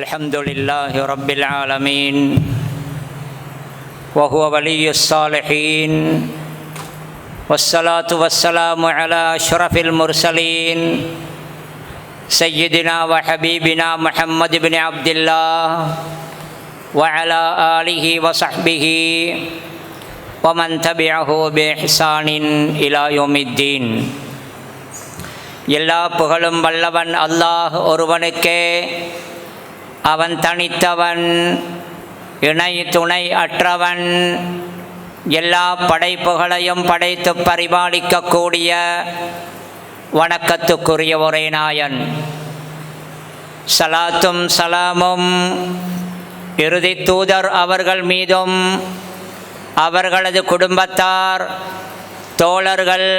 الحمد لله رب العالمين وهو ولي الصالحين والصلاة والسلام على أشرف المرسلين سيدنا وحبيبنا محمد بن عبد الله وعلى آله وصحبه ومن تبعه بإحسان إلى يوم الدين. எல்லா புகழும் வல்லவன் அல்லாஹ் ஒருவனுக்கே. அவன் தனித்தவன், இணை துணை அற்றவன். எல்லா படைப்புகளையும் படைத்து பரிபாலிக்கக்கூடிய வணக்கத்துக்குரிய ஒரே நாயன். சலாத்தும் சலாமும் இறுதி தூதர் அவர்கள் மீதும் அவர்களது குடும்பத்தார், தோழர்கள்,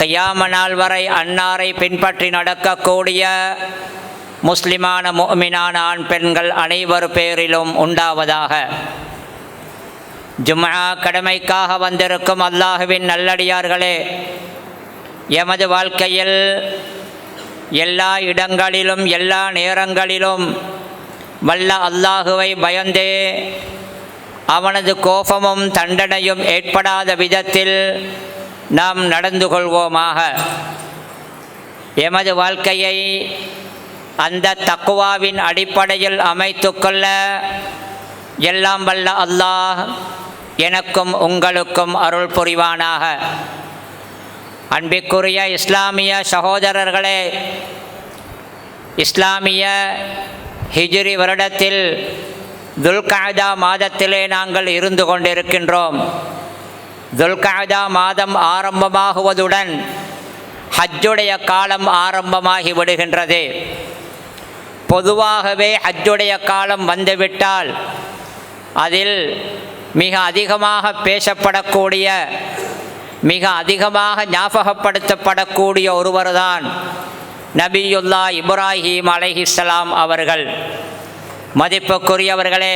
கியாம நாள் வரை அன்னாரை பின்பற்றி நடக்கக்கூடிய முஸ்லிமான முஃமினான ஆண் பெண்கள் அனைவர் பேரிலும் உண்டாவதாக. ஜும்ஆ கடமைக்காக வந்திருக்கும் அல்லாஹுவின் நல்லடியார்களே, எமது வாழ்க்கையில் எல்லா இடங்களிலும் எல்லா நேரங்களிலும் வல்ல அல்லாஹுவை பயந்தே அவனது கோபமும் தண்டனையும் ஏற்படாத விதத்தில் நாம் நடந்து கொள்வோமாக. எமது வாழ்க்கையை அந்த தக்வாவின் அடிப்படையில் அமைத்து கொள்ள எல்லாம் வல்ல அல்லாஹ் எனக்கும் உங்களுக்கும் அருள் புரிவானாக. அன்பிற்குரிய இஸ்லாமிய சகோதரர்களே, இஸ்லாமிய ஹிஜ்ரி வருடத்தில் துல்கஅதா மாதத்திலே நாங்கள் இருந்து கொண்டிருக்கின்றோம். துல்கஅதா மாதம் ஆரம்பமாகுவதுடன் ஹஜ்ஜுடைய காலம் ஆரம்பமாகி விடுகின்றது. பொதுவாகவே ஹஜ்ஜுடைய காலம் வந்துவிட்டால் அதில் மிக அதிகமாக பேசப்படக்கூடிய, மிக அதிகமாக ஞாபகப்படுத்தப்படக்கூடிய ஒருவர்தான் நபியுல்லா இப்ராஹீம் அலைஹிஸ்ஸலாம் அவர்கள். மதிப்புக்குரியவர்களே,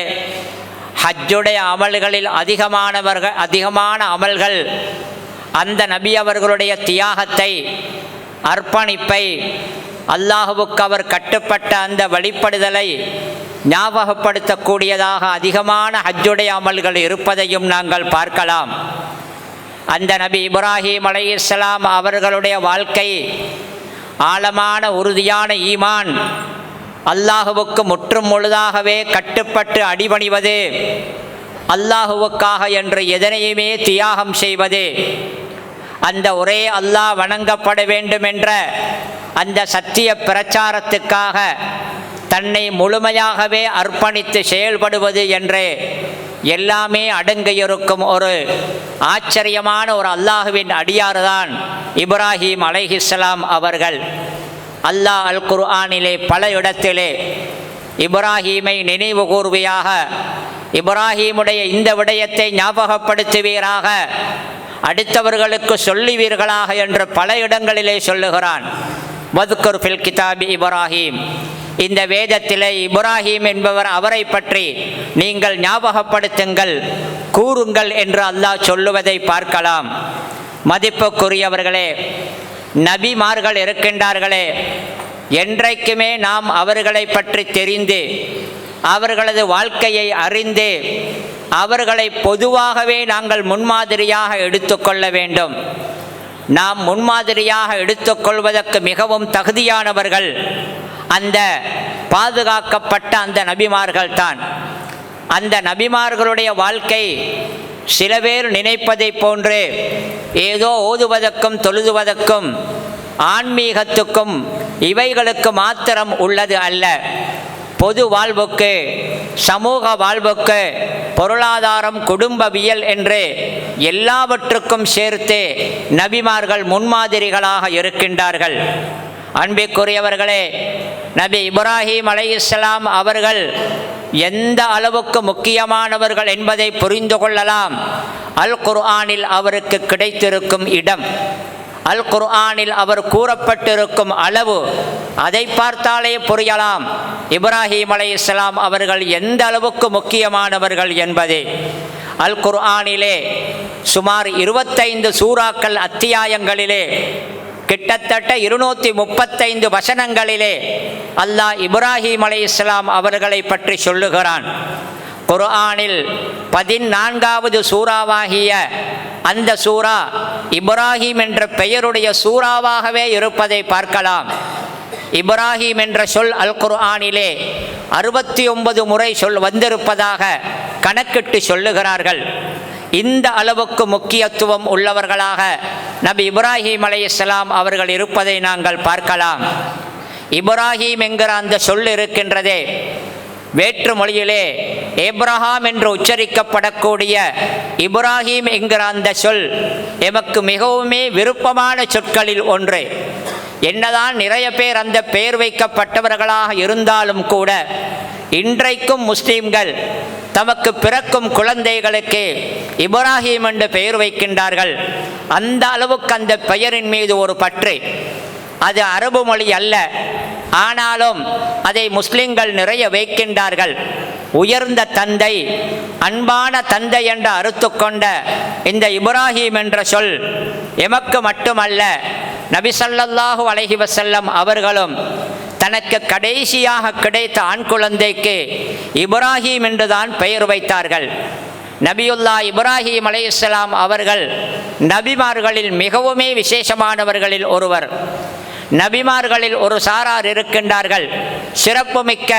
ஹஜ்ஜுடைய அமல்களில் அதிகமான அமல்கள் அந்த நபி அவர்களுடைய தியாகத்தை, அர்ப்பணிப்பை, அல்லாஹுவுக்கு அவர் கட்டுப்பட்ட அந்த வழிபடுதலை ஞாபகப்படுத்தக்கூடியதாக அதிகமான ஹஜ்ஜுடைய அமல்கள் இருப்பதையும் நாங்கள் பார்க்கலாம். அந்த நபி இப்ராஹீம் அலைஹிஸ்ஸலாம் அவர்களுடைய வாழ்க்கை ஆழமான உறுதியான ஈமான், அல்லாஹுவுக்கு முற்றும் முழுதாகவே கட்டுப்பட்டு அடிபணிவது, அல்லாஹுவுக்காக என்று எதனையுமே தியாகம் செய்வது, அந்த ஒரே அல்லாஹ் வணங்கப்பட வேண்டும் என்ற அந்த சத்திய பிரச்சாரத்துக்காக தன்னை முழுமையாகவே அர்ப்பணித்து செயல்படுவது என்று எல்லாமே அடங்கியிருக்கும் ஒரு ஆச்சரியமான ஒரு அல்லாஹுவின் அடியார்தான் இப்ராஹீம் அலைஹிஸ்ஸலாம் அவர்கள். அல்லாஹ் அல் குர்ஆனிலே பல இடத்திலே இப்ராஹீமை நினைவு கூர்வையாக, இப்ராஹீமுடைய இந்த விடயத்தை ஞாபகப்படுத்துவீராக, அடுத்தவர்களுக்கு சொல்லுவீர்களாக என்று பல இடங்களிலே சொல்லுகிறான். வதுக்குர் ஃபில் கிதாபி இப்ராஹீம், இந்த வேதத்திலே இப்ராஹீம் என்பவர் அவரை பற்றி நீங்கள் ஞாபகப்படுத்துங்கள், கூறுங்கள் என்று அல்லாஹ் சொல்லுவதை பார்க்கலாம். மதிப்புக்குரியவர்களே, நபிமார்கள் இருக்கின்றார்களே, என்றைக்குமே நாம் அவர்களை பற்றி தெரிந்து அவர்களது வாழ்க்கையை அறிந்து அவர்களை பொதுவாகவே நாங்கள் முன்மாதிரியாக எடுத்துக்கொள்ள வேண்டும். நாம் முன்மாதிரியாக எடுத்துக்கொள்வதற்கு மிகவும் தகுதியானவர்கள் அந்த பாதுகாக்கப்பட்ட அந்த நபிமார்கள் தான். அந்த நபிமார்களுடைய வாழ்க்கை சில பேர் நினைப்பதை போன்று ஏதோ ஓதுவதற்கும் தொழுதுவதற்கும் ஆன்மீகத்துக்கும் இவைகளுக்கு மாத்திரம் உள்ளது அல்ல. பொது வாழ்வுக்கு, சமூக வாழ்வுக்கு, பொருளாதாரம், குடும்பவியல் என்று எல்லாவற்றுக்கும் சேர்த்து நபிமார்கள் முன்மாதிரிகளாக இருக்கின்றார்கள். அன்பிற்குரியவர்களே, நபி இப்ராஹீம் அலைஹிஸ்ஸலாம் அவர்கள் எந்த அளவுக்கு முக்கியமானவர்கள் என்பதை புரிந்து கொள்ளலாம். அல் குர்ஆனில் அவருக்கு கிடைத்திருக்கும் இடம், அல் குர்ஆனில் அவர் கூறப்பட்டிருக்கும் அளவு, அதை பார்த்தாலே புரியலாம் இப்ராஹீம் அலைஹிஸ்ஸலாம் அவர்கள் எந்த அளவுக்கு முக்கியமானவர்கள் என்பது. அல் குர்ஆனிலே சுமார் 25 சூறாக்கள், அத்தியாயங்களிலே கிட்டத்தட்ட 235 வசனங்களிலே அல்லாஹ் இப்ராஹிம் அலைஹிஸ்ஸலாம் அவர்களை பற்றி சொல்லுகிறான். குர்ஆனில் 14வது சூறாவாகிய அந்த சூரா இப்ராஹிம் என்ற பெயருடைய சூறாவாகவே இருப்பதை பார்க்கலாம். இப்ராஹிம் என்ற சொல் அல் குர்ஆனிலே 69 முறை வந்திருப்பதாக கணக்கிட்டு சொல்லுகிறார்கள். இந்த அளவுக்கு முக்கியத்துவம் உள்ளவர்களாக நபி இப்ராஹிம் அலைஹிஸ்ஸலாம் அவர்கள் இருப்பதை நாங்கள் பார்க்கலாம். இப்ராஹிம் என்கிற அந்த சொல் இருக்கின்றதே, வேற்று மொழியிலே ஏப்ரஹாம் என்று உச்சரிக்கப்படக்கூடிய இப்ராஹிம் என்கிற அந்த சொல் எமக்கு மிகவுமே விருப்பமான சொற்களில் ஒன்று. என்னதான் நிறைய பேர் அந்த பெயர் வைக்கப்பட்டவர்களாக இருந்தாலும் கூட இன்றைக்கும் முஸ்லிம்கள் தமக்கு பிறக்கும் குழந்தைகளுக்கு இப்ராஹிம் என்று பெயர் வைக்கின்றார்கள். அந்த அளவுக்கு அந்த பெயரின் மீது ஒரு பற்று. அது அரபு மொழி அல்ல, ஆனாலும் அதை முஸ்லிம்கள் நிறைய வைக்கின்றார்கள். உயர்ந்த தந்தை, அன்பான தந்தை என்று அறுத்து கொண்ட இந்த இப்ராஹிம் என்ற சொல் எமக்கு மட்டுமல்ல, நபி ஸல்லல்லாஹு அலைஹி வஸல்லம் அவர்களும் தனக்கு கடைசியாக கிடைத்த ஆண் குழந்தைக்கு இப்ராஹிம் என்றுதான் பெயர் வைத்தார்கள். நபியுல்லா இப்ராஹிம் அலைஹிஸ்ஸலாம் அவர்கள் நபிமார்களில் மிகவுமே விசேஷமானவர்களில் ஒருவர். நபிமார்களில் ஒரு சாரார் இருக்கின்றார்கள், சிறப்புமிக்க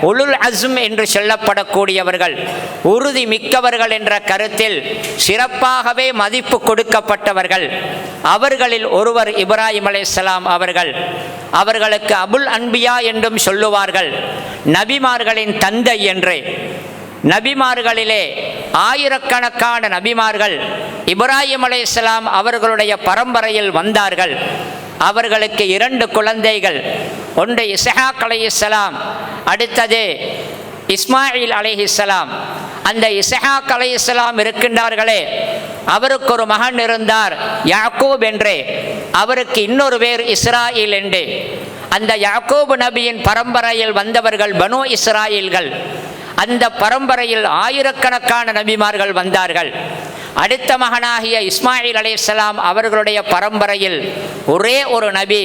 உலுல் அஸ்ம் என்று சொல்லப்படக்கூடியவர்கள், உறுதி மிக்கவர்கள் என்ற கருத்தில் சிறப்பாகவே மதிப்பு கொடுக்கப்பட்டவர்கள். அவர்களில் ஒருவர் இப்ராஹிம் அலைஹிஸ்ஸலாம் அவர்கள். அவர்களுக்கு அபுல் அன்பியா என்றும் சொல்லுவார்கள், நபிமார்களின் தந்தை என்று. நபிமார்களிலே ஆயிரக்கணக்கான நபிமார்கள் இப்ராஹிம் அலைஹிஸ்ஸலாம் அவர்களுடைய பரம்பரையில் வந்தார்கள். அவர்களுக்கு 2 குழந்தைகள், ஒன்று இஸ்ஹாக் அலைஹிஸ்ஸலாம், அடுத்தது இஸ்மாயில் அலைஹிஸ்ஸலாம். அந்த இஸ்ஹாக் அலைஹிஸ்ஸலாம் இருக்கின்றார்களே, அவருக்கு ஒரு மகன் இருந்தார் யாக்கூப் என்று, அவருக்கு இன்னொரு பேர் இஸ்ராயில் என்று. அந்த யாக்கூப் நபியின் பரம்பரையில் வந்தவர்கள் பனு இஸ்ராயில்கள். அந்த பரம்பரையில் ஆயிரக்கணக்கான நபிமார்கள் வந்தார்கள். அடுத்த மகனாகிய இஸ்மாயில் அலைஹிஸ்ஸலாம் அவர்களுடைய பரம்பரையில் ஒரே ஒரு நபி,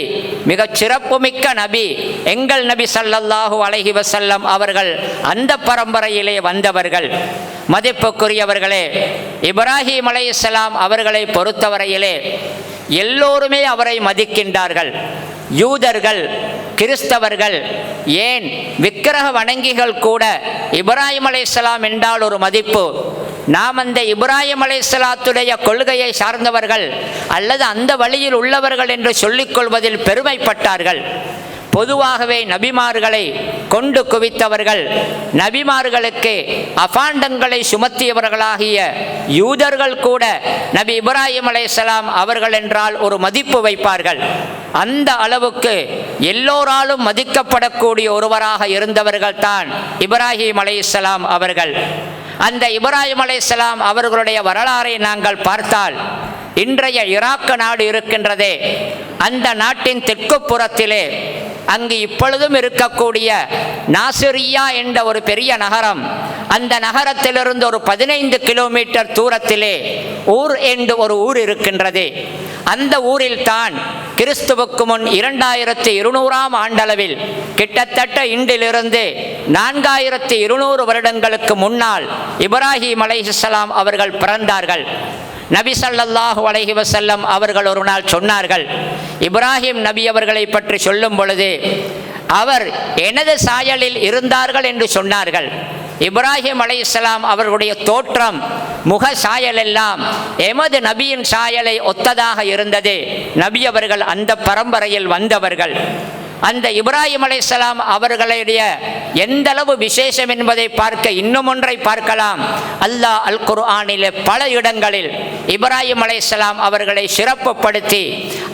மிகச் சிறப்புமிக்க நபி, எங்கள் நபி ஸல்லல்லாஹு அலைஹி வஸல்லம் அவர்கள் அந்த பரம்பரையிலே வந்தவர்கள். மதிப்புக்குரியவர்களே, இப்ராஹிம் அலைஹிஸ்ஸலாம் அவர்களை பொறுத்தவரையிலே எல்லோருமே அவரை மதிக்கின்றார்கள். யூதர்கள், கிறிஸ்தவர்கள், ஏன் விக்கிரக வணங்கிகள் கூட இப்ராஹிம் அலைஹிஸ்ஸலாம் என்றால் ஒரு மதிப்பு. நாம் அந்த இப்ராஹிம் அலைஹிஸ்ஸலாத்துடைய கொள்கையை சார்ந்தவர்கள் அல்லது அந்த வழியில் உள்ளவர்கள் என்று சொல்லிக் கொள்வதில் பெருமைப்பட்டார்கள். பொதுவாகவே நபிமார்களை கொண்டு குவித்தவர்கள், நபிமார்களுக்கு அபாண்டங்களை சுமத்தியவர்களாகிய யூதர்கள் கூட நபி இப்ராஹிம் அலைஹிஸ்ஸலாம் அவர்கள் என்றால் ஒரு மதிப்பு வைப்பார்கள். அந்த அளவுக்கு எல்லோராலும் மதிக்கப்படக்கூடிய ஒருவராக இருந்தவர்கள் தான் இப்ராஹிம் அலைஹிஸ்ஸலாம் அவர்கள். அந்த இப்ராஹிம் அலைஹிஸ்ஸலாம் அவர்களுடைய வரலாறை நாங்கள் பார்த்தால், இன்றைய ஈராக் நாடு இருக்கின்றதே, அந்த நாட்டின் தெற்கு புறத்திலே அங்கு இப்பொழுதும் இருக்கக்கூடிய நாசிரியா என்ற ஒரு பெரிய நகரம், அந்த நகரத்திலிருந்து ஒரு 15 கிலோமீட்டர் தூரத்திலே ஊர் என்று ஒரு ஊர் இருக்கின்றது. அந்த ஊரில் தான் கிறிஸ்துவுக்கு முன் 2200ஆம் ஆண்டளவில், கிட்டத்தட்ட இன்றிலிருந்து 4200 வருடங்களுக்கு முன்னால் இப்ராஹிம் அலைஹிஸ்ஸலாம் அவர்கள் பிறந்தார்கள். நபி ஸல்லல்லாஹு அலைஹி வஸல்லம் அவர்கள் ஒரு நாள் சொன்னார்கள், இப்ராஹிம் நபி அவர்களை பற்றி சொல்லும் பொழுது அவர் எனது சாயலில் இருந்தார்கள் என்று சொன்னார்கள். இப்ராஹிம் அலைஹிஸ்ஸலாம் அவர்களுடைய தோற்றம், முக சாயல் எல்லாம் எமது நபியின் சாயலை ஒத்ததாக இருந்தது. நபி அவர்கள் அந்த பரம்பரையில் வந்தவர்கள். அந்த இப்ராஹிம் அலைஹிஸ்ஸலாம் அவர்களுடைய எந்த அளவு விசேஷம் என்பதை பார்க்க இன்னும் ஒன்றை பார்க்கலாம். அல்லாஹ் அல் குர்ஆனிலே பல இடங்களில் இப்ராஹிம் அலைஹிஸ்ஸலாம் அவர்களை சிறப்புப்படுத்தி,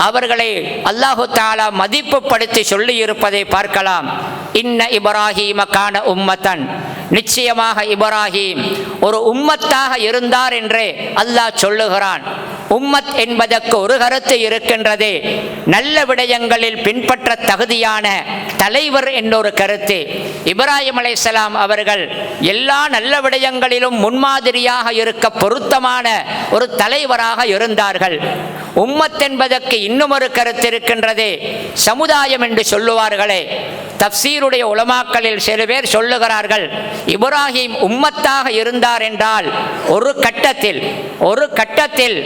அவர்களை அல்லாஹு தஆலா மதிப்புப்படுத்தி சொல்லி இருப்பதை பார்க்கலாம். இன்ன இப்ராஹீம கான உம்மத்தன், நிச்சயமாக இப்ராஹிம் ஒரு உம்மத்தாக இருந்தார் என்று அல்லாஹ் சொல்லுகிறான். உம்மத் என்பதற்கு ஒரு கருத்து இருக்கின்றது, நல்ல விடயங்களில் பின்பற்ற தகுதியான தலைவர் എന്നൊരു கருத்து. இப்ராஹிம் அலைஹிஸ்ஸலாம் அவர்கள் எல்லா நல்ல விடயங்களிலும் முன்மாதிரியாக இருக்க பொருத்தமான ஒரு தலைவராக இருந்தார்கள். உம்மத் என்பதற்கு இன்னும் ஒரு கருத்து இருக்கின்றது, சமுதாயம் என்று சொல்லுவார்களே. தப்சீருடைய உலமாக்களில் சில பேர் சொல்லுகிறார்கள், இப்ராஹிம் உம்மத்தாக இருந்தார் என்றால் ஒரு கட்டத்தில்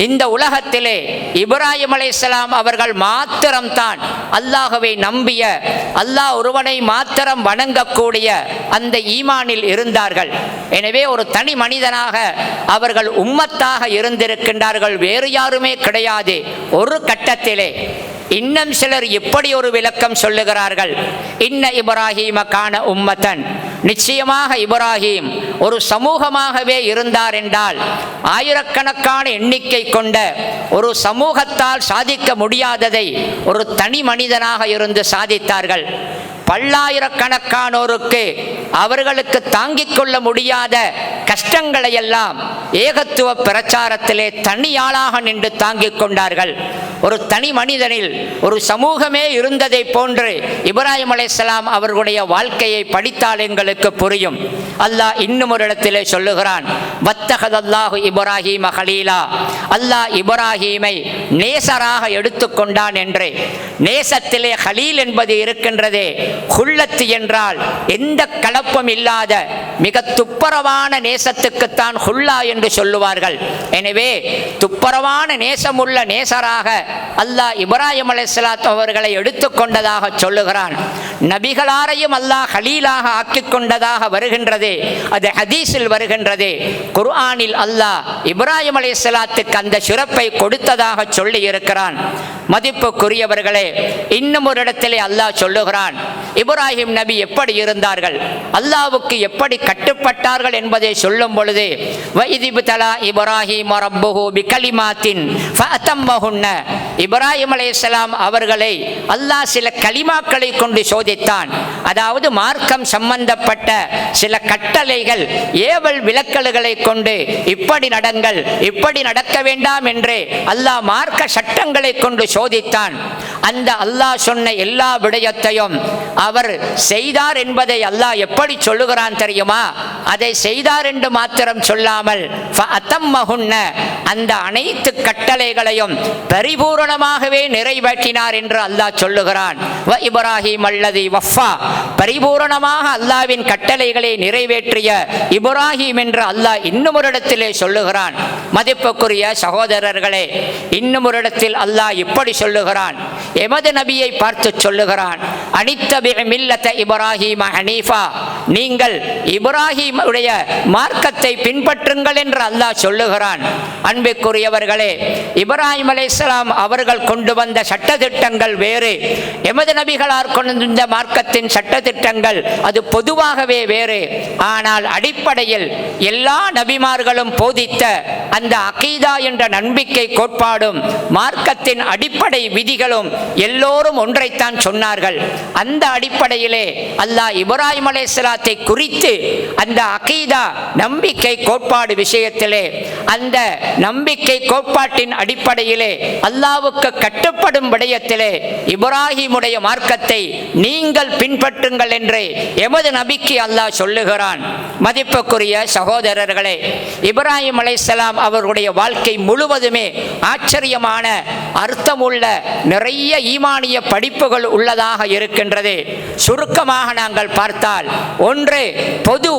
இந்த உலகத்திலே இப்ராஹிம் அலைஹிஸ்ஸலாம் அவர்கள் மாத்திரம்தான் அல்லாஹ்வை நம்பிய, அல்லாஹ் ஒருவனை மாத்திரம் வணங்கக்கூடிய அந்த ஈமானில் இருந்தார்கள். எனவே ஒரு தனி மனிதனாக அவர்கள் உம்மத்தாக இருந்திருக்கின்றார்கள், வேறு யாருமே கிடையாது ஒரு கட்டத்திலே. இன்னும் சிலர் இப்படி ஒரு விளக்கம் சொல்லுகிறார்கள், இன்ன இப்ராஹீம கான உம்மத்தன், நிச்சயமாக இப்ராஹிம் ஒரு சமூகமாகவே இருந்தார் என்றால் ஆயிரக்கணக்கான எண்ணிக்கை கொண்ட ஒரு சமூகத்தால் சாதிக்க முடியாததை ஒரு தனி மனிதனாக இருந்து சாதித்தார்கள். பல்லாயிரக்கணக்கானோருக்கு அவர்களுக்கு தாங்கிக் கொள்ள முடியாத கஷ்டங்களை எல்லாம் ஏகத்துவ பிரச்சாரத்திலே தனியாளாக நின்று தாங்கிக் கொண்டார்கள். ஒரு தனி மனிதனில் ஒரு சமூகமே இருந்ததை போன்று இப்ராஹிம் அலைஹிஸ்ஸலாம் அவர்களுடைய வாழ்க்கையை படித்தால் எங்களுக்கு புரியும். அல்லாஹ் இன்னும் ஒரு இடத்திலே சொல்லுகிறான், வத்தஹதல்லாஹு இப்ராஹீம கலீலா, அல்லாஹ் இப்ராஹீமை நேசராக எடுத்துக்கொண்டான் என்று. நேசத்திலே கலீல் என்பது இருக்கின்றதே, குல்லத்து என்றால் எந்த கலப்பம் இல்லாத மிக துப்பரவான நேசத்துக்குத்தான் ஹுல்லா என்று சொல்லுவார்கள். எனவே துப்பரவான நேசமுள்ள நேசராக அல்லாஹ் இப்ராஹிம் அலைஹிஸ்ஸலாம் அவர்களை எடுத்துக்கொண்டதாக சொல்லுகிறான். நபிகளாரையும் அல்லாஹ் கலீலாக ஆக்கிக் கொண்டதாக வருகின்றது, அது ஹதீஸில் வருகின்றது. குர்ஆனில் அல்லாஹ் இப்ராஹிம் அலைஹிஸ்ஸலாத்துக்கு அந்த சிறப்பை கொடுத்ததாக சொல்லி இருக்கிறான். மதிப்புக்குரியவர்களே, இன்னும் ஒரு இடத்திலே அல்லாஹ் சொல்லுகிறான், இப்ராஹிம் நபி எப்படி இருந்தார்கள், அல்லாஹ்வுக்கு எப்படி கட்டுப்பட்டார்கள் என்பதை சொல்லும் பொழுது, வஇதிப்தலா இப்ராஹீம ரப்புஹு பிகலிமாத்தின் ஃபஅத்தம்மஹுன்ன, இப்ராஹிம் அலைஹிஸ்ஸலாம் அவர்களை அல்லாஹ் சில கலிமாக்களை கொண்டு சோதித்தான். அதாவது மார்க்கம் சம்பந்தப்பட்ட சில கட்டளைகள், ஏவல் விலக்கல்களை கொண்டு இப்படி நடங்கள், இப்படி நடக்க வேண்டாம் என்று அல்லாஹ் மார்க்க சட்டங்களை கொண்டு சோதித்தான். அந்த அல்லாஹ் சொன்ன எல்லா விடயத்தையும் அவர் செய்தார் என்பதை அல்லாஹ் எப்படி சொல்லுகிறான் தெரியுமா? அதை செய்தார் என்று மாத்திரம் சொல்லாமல் அந்த அனைத்து கட்டளைகளையும் பரிபூரணமாகவே நிறைவேற்றினார் என்று அல்லாஹ் சொல்லுகிறான். இப்ராஹிம் அல்லதி வஃபா, பரிபூரணமாக அல்லாஹ்வின் கட்டளைகளை நிறைவேற்றிய இப்ராஹிம் என்று அல்லாஹ் இன்னும் ஒரு இடத்திலே சொல்லுகிறான். மதிப்புக்குரிய சகோதரர்களே, இன்னும் ஒரு இடத்தில் அல்லாஹ் இப்படி சொல்லுகிறான், எமது நபியை பார்த்து சொல்லுகிறான், அனித்தபி மில்லத இப்ராஹிம ஹனீஃபா, நீங்கள் இப்ராஹிமுடைய மார்க்கத்தை பின்பற்றுங்கள் என்று அல்லாஹ் சொல்லுகிறான். அன்பிற்குரியவர்களே, இப்ராஹிம் அலைஹிஸ்ஸலாம் அவர்கள் கொண்டு வந்த சட்டதிட்டங்கள் வேறு, எமது நபிகளார் கொண்டு வந்த மார்க்கத்தின் சட்டதிட்டங்கள் அது பொதுவாகவே வேறு. ஆனால் அடிப்படையில் எல்லா நபிமார்களும் போதித்த அந்த அகீதா என்ற நம்பிக்கை கோட்பாடும் மார்க்கத்தின் அடிப்படை விதிகளும் எல்லோரும் ஒன்றைத்தான் சொன்னார்கள். அந்த அடிப்படையிலே அல்லாஹ் இப்ராஹிம் அலைஹிஸ்ஸலாத்தை குறித்து அந்த அகீதா நம்பிக்கை கோட்பாடு விஷயத்திலே, அந்த நம்பிக்கை கோட்பாட்டின் அடிப்படையிலே அல்லாஹ்வுக்கு கட்டுப்படும் விடயத்திலே இப்ராஹிமுடைய மார்க்கத்தை நீங்கள் பின்பற்றுங்கள் என்று எமது நபிக்கு அல்லாஹ் சொல்லுகிறான். மதிப்புக்குரிய சகோதரர்களே, இப்ராஹிம் அலைஹிஸ்ஸலாம் அவர்களுடைய வாழ்க்கை முழுவதுமே ஆச்சரியமான அர்த்தமுள்ள நிறைய ஈமானிய படிப்புகள் உள்ளதாக இருக்கின்றது. சுருக்கமாக நாங்கள் பார்த்தால், ஒன்று பொது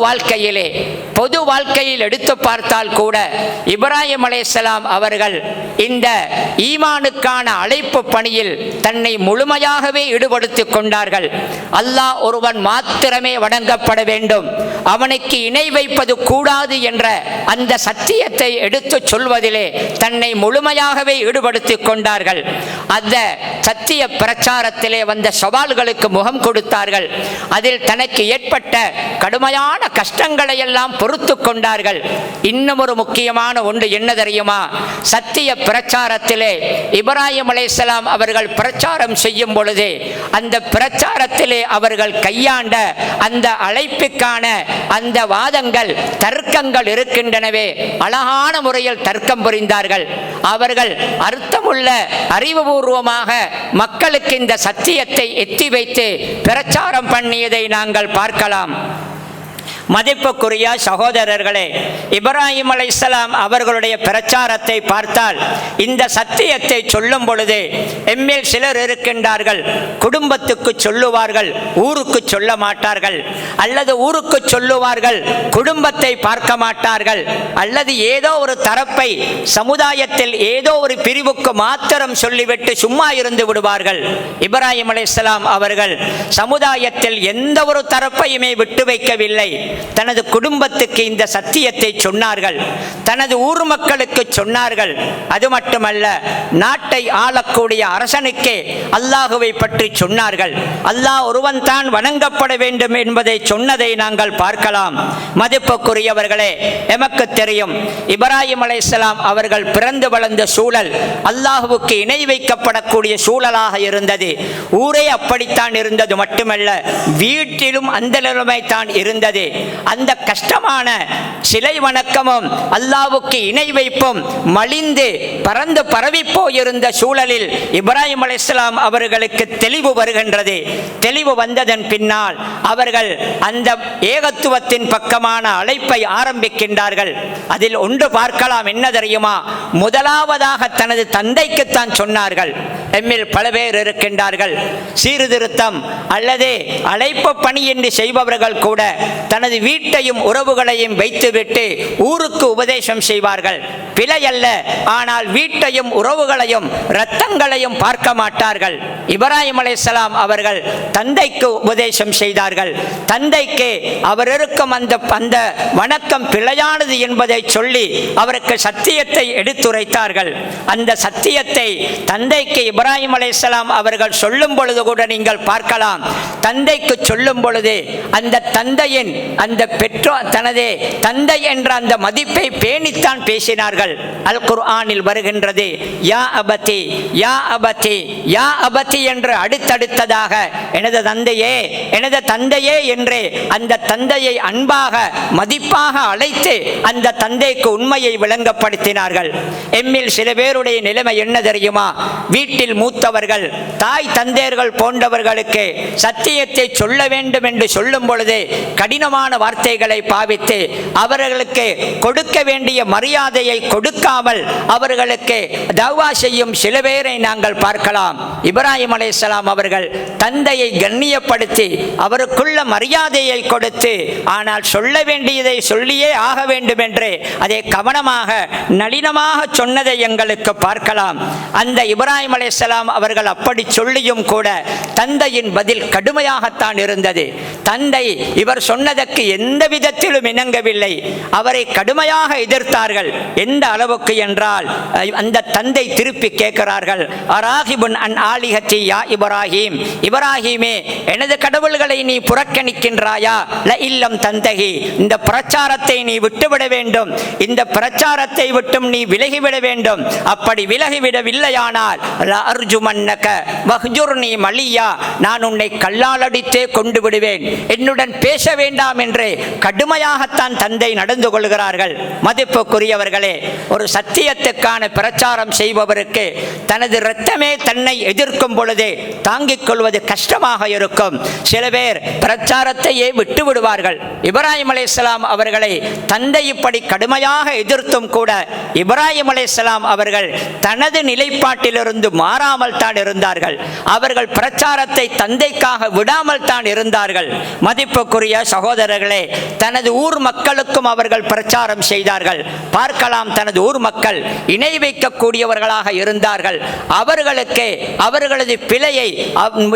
வாழ்க்கையில் எடுத்து பார்த்தால் கூட இப்ராஹிம் அலைஹிஸ்ஸலாம் அவர்கள் இந்த ஈமானுக்கான அழைப்பு பணியில் தன்னை முழுமையாகவே ஈடுபடுத்திக் கொண்டார்கள். அல்லாஹ் ஒருவன் மாத்திரமே வணங்கப்பட வேண்டும், அவனுக்கு இணை வைப்பது கூடாது என்ற அந்த சத்தியத்தை எடுத்து சொல்வதிலே தன்னை முழுமையாகவே ஈடுபடுத்திக் கொண்டார்கள். அந்த சத்திய பிரச்சாரத்திலே வந்த சவால்களுக்கு முகம் கொடுத்தார்கள். அதில் தனக்கு ஏற்பட்ட கடுமையான கஷ்டங்களை எல்லாம் பொறுத்து கொண்டார்கள். இன்னும் ஒரு முக்கியமான ஒன்று என்ன தெரியுமா? சத்திய பிரச்சாரத்திலே இப்ராஹிம் அலைஹிஸ்ஸலாம் அவர்கள் பிரச்சாரம் செய்யும் பொழுது அந்த பிரச்சாரத்திலே அவர்கள் கையாண்ட அந்த அழைப்புக்கான அந்த வாதங்கள், தர்க்கங்கள் இருக்கின்றனவே, அழகான முறையில் தர்க்கம் புரிந்தார்கள். அவர்கள் அர்த்தமுள்ள அறிவுபூர்வமாக மக்களுக்கு இந்த சத்தியத்தை எத்தி வைத்து பிரச்சாரம் பண்ணியதை நாங்கள் பார்க்கலாம். மதிப்புக்குரிய சகோதரர்களே, இப்ராஹிம் அலைஹிஸ்ஸலாம் அவர்களுடைய பிரச்சாரத்தை பார்த்தால் இந்த சத்தியத்தை சொல்லும் பொழுது எம்மில் சிலர் இருக்கின்றார்கள், குடும்பத்துக்கு சொல்லுவார்கள், ஊருக்கு சொல்ல மாட்டார்கள், அல்லது ஊருக்கு சொல்லுவார்கள், குடும்பத்தை பார்க்க மாட்டார்கள், அல்லது ஏதோ ஒரு தரப்பை சமுதாயத்தில் ஏதோ ஒரு பிரிவுக்கு மாத்திரம் சொல்லிவிட்டு சும்மா இருந்து விடுவார்கள். இப்ராஹிம் அலைஹிஸ்ஸலாம் அவர்கள் சமுதாயத்தில் எந்த ஒரு தரப்பையுமே விட்டு வைக்கவில்லை. தனது குடும்பத்துக்கு இந்த சத்தியத்தை சொன்னார்கள், தனது ஊர் மக்களுக்கு சொன்னார்கள். அது மட்டுமல்ல, நாட்டை ஆளக்கூடிய அரசனுக்கே அல்லாஹுவை பற்றி சொன்னார்கள். அல்லாஹ் ஒருவன் தான் வணங்கப்பட வேண்டும் என்பதை சொன்னதை நாங்கள் பார்க்கலாம். மதிப்புக்குரியவர்களே, எமக்கு தெரியும் இப்ராஹிம் அலைஹிஸ்ஸலாம் அவர்கள் பிறந்து வளர்ந்த சூழல் அல்லாஹுவுக்கு இணை வைக்கப்படக்கூடிய சூழலாக இருந்தது. ஊரே அப்படித்தான் இருந்தது மட்டுமல்ல, வீட்டிலும் அந்த நிலைமை தான் இருந்தது. அந்த கஷ்டமான சிலை வணக்கமும் அல்லாஹ்வுக்கு இணை வைப்பும் மலிந்து பறந்து பரவி போயிருந்த சூழலில் இப்ராஹிம் அலைஹிஸ்ஸலாம் அவர்களுக்கு தெளிவு வருகின்றது. தெளிவு வந்ததன் பின்னால் அவர்கள் அந்த ஏகத்துவத்தின் பக்கமான அழைப்பை ஆரம்பிக்கின்றார்கள். அதில் ஒன்று பார்க்கலாம், என்ன தெரியுமா? முதலாவதாக தனது தந்தைக்குத்தான் சொன்னார்கள். எம்மில் பல பேர் இருக்கின்றார்கள், சீர்திருத்தம் அல்லது அழைப்பு பணி என்று செய்பவர்கள் கூட தனது வீட்டையும் உறவுகளையும் வைத்துவிட்டு ஊருக்கு உபதேசம் செய்வார்கள். பிழை அல்ல, ஆனால் வீட்டையும் உறவுகளையும் இரத்தங்களையும் பார்க்க மாட்டார்கள். இப்ராஹிம் அலைஹிஸ்ஸலாம் அவர்கள் தந்தைக்கு உபதேசம் செய்தார்கள். தந்தைக்கு அவர் இருக்கும் அந்த வணக்கம் பிழையானது என்பதை சொல்லி அவருக்கு சத்தியத்தை எடுத்துரைத்தார்கள். அந்த சத்தியத்தை தந்தைக்கு இப்ராஹிம் அலைஹிஸ்ஸலாம் அவர்கள் சொல்லும் பொழுது கூட நீங்கள் பார்க்கலாம், தந்தைக்கு சொல்லும் பொழுது அந்த தந்தையின் அந்த பெற்றோர் தனது தந்தை என்ற அந்த மதிப்பை பேணித்தான் பேசினார்கள். அல் குர்ஆனில் வருகின்றது, யா அபதி யா அபதி யா அபதி என்று அடுத்தடுத்ததாக எனது தந்தையே எனது தந்தையே என்று அந்த தந்தையை அன்பாக மதிப்பாக அழைத்து அந்த தந்தைக்கு உண்மையை விளங்கப்படுத்தினார்கள். எம்மில் சில பேருடைய நிலைமை என்ன தெரியுமா? வீட்டில் மூத்தவர்கள் தாய் தந்தையர்கள் போன்றவர்களுக்கு சத்தியத்தை சொல்ல வேண்டும் என்று சொல்லும் பொழுது கடினமான வார்த்தைகளை பாவித்து அவர்களுக்கு கொடுக்க வேண்டிய மரியாதையை கொடுக்காமல் அவர்களுக்கு தவா செய்யும் சில பேரை நாங்கள் பார்க்கலாம். இப்ராஹிம் அலைஹிஸ்ஸலாம் அவர்கள் தந்தையை கண்ணியப்படுத்தி அவருக்குள்ள மரியாதையை கொடுத்து, ஆனால் சொல்ல வேண்டியதை சொல்லியே ஆக வேண்டும் என்று அதை கவனமாக நளினமாக சொன்னதை எங்களுக்கு பார்க்கலாம். அந்த இப்ராஹிம் அலைஹிஸ்ஸலாம் அவர்கள் அப்படி சொல்லியும் கூட தந்தையின் பதில் கடுமையாகத்தான் இருந்தது. தந்தை இவர் சொன்னதற்கு எந்த விதத்திலும் இணங்கவில்லை. அவரை கடுமையாக எதிர்த்தார்கள். எந்த அளவுக்கு என்றால் அந்த தந்தை திருப்பி கேட்கிறார்கள், அராகிபுன் அன் ஆலிஹத்தி யா இப்ராஹிம், இப்ராஹிமே எனது கடவுள்களை நீ புறக்கணிக்கின்றாயா? ல இல்லம் தந்தகி, இந்த பிரச்சாரத்தை நீ விட்டுவிட வேண்டும், இந்த பிரச்சாரத்தை விட்டும் நீ விலகிவிட வேண்டும். அப்படி விலகிவிடவில்லையானால் ல அர்ஜுமன்னக வஹ்ஜுர்னி மலியா, நான் உன்னை கல்லால் அடித்தே கொண்டு விடுவேன், என்னுடன் பேச வேண்டாம் என்று கடுமையாகத்தான் தந்தை நடந்து கொள்கிறார்கள். மதிப்புக்குரியவர்களே, ஒரு சத்தியத்துக்கான பிரச்சாரம் செய்பவருக்கு தனது இரத்தமே தன்னை எதிர்க்கும் பொழுது தாங்கிக் கொள்வது கஷ்டமாக இருக்கும். சில பேர் பிரச்சாரத்தையே விட்டு விடுவார்கள். இப்ராஹிம் அலைஹிஸ்ஸலாம் அவர்களை தந்தை இப்படி கடுமையாக எதிர்த்தும் கூட இப்ராஹிம் அலைஹிஸ்ஸலாம் அவர்கள் தனது நிலைப்பாட்டிலிருந்து மாறாமல் தான் இருந்தார்கள். அவர்கள் பிரச்சாரத்தை தந்தைக்காக விடாமல் தான் இருந்தார்கள். மதிப்புக்குரிய சகோதரர்களே, தனது ஊர் மக்களுக்கும் அவர்கள் பிரச்சாரம் செய்தார்கள். பார்க்கலாம், தனது ஊர் மக்கள் இணை வைக்கக்கூடியவர்களாக இருந்தார்கள். அவர்களுக்கு அவர்களது பிழையை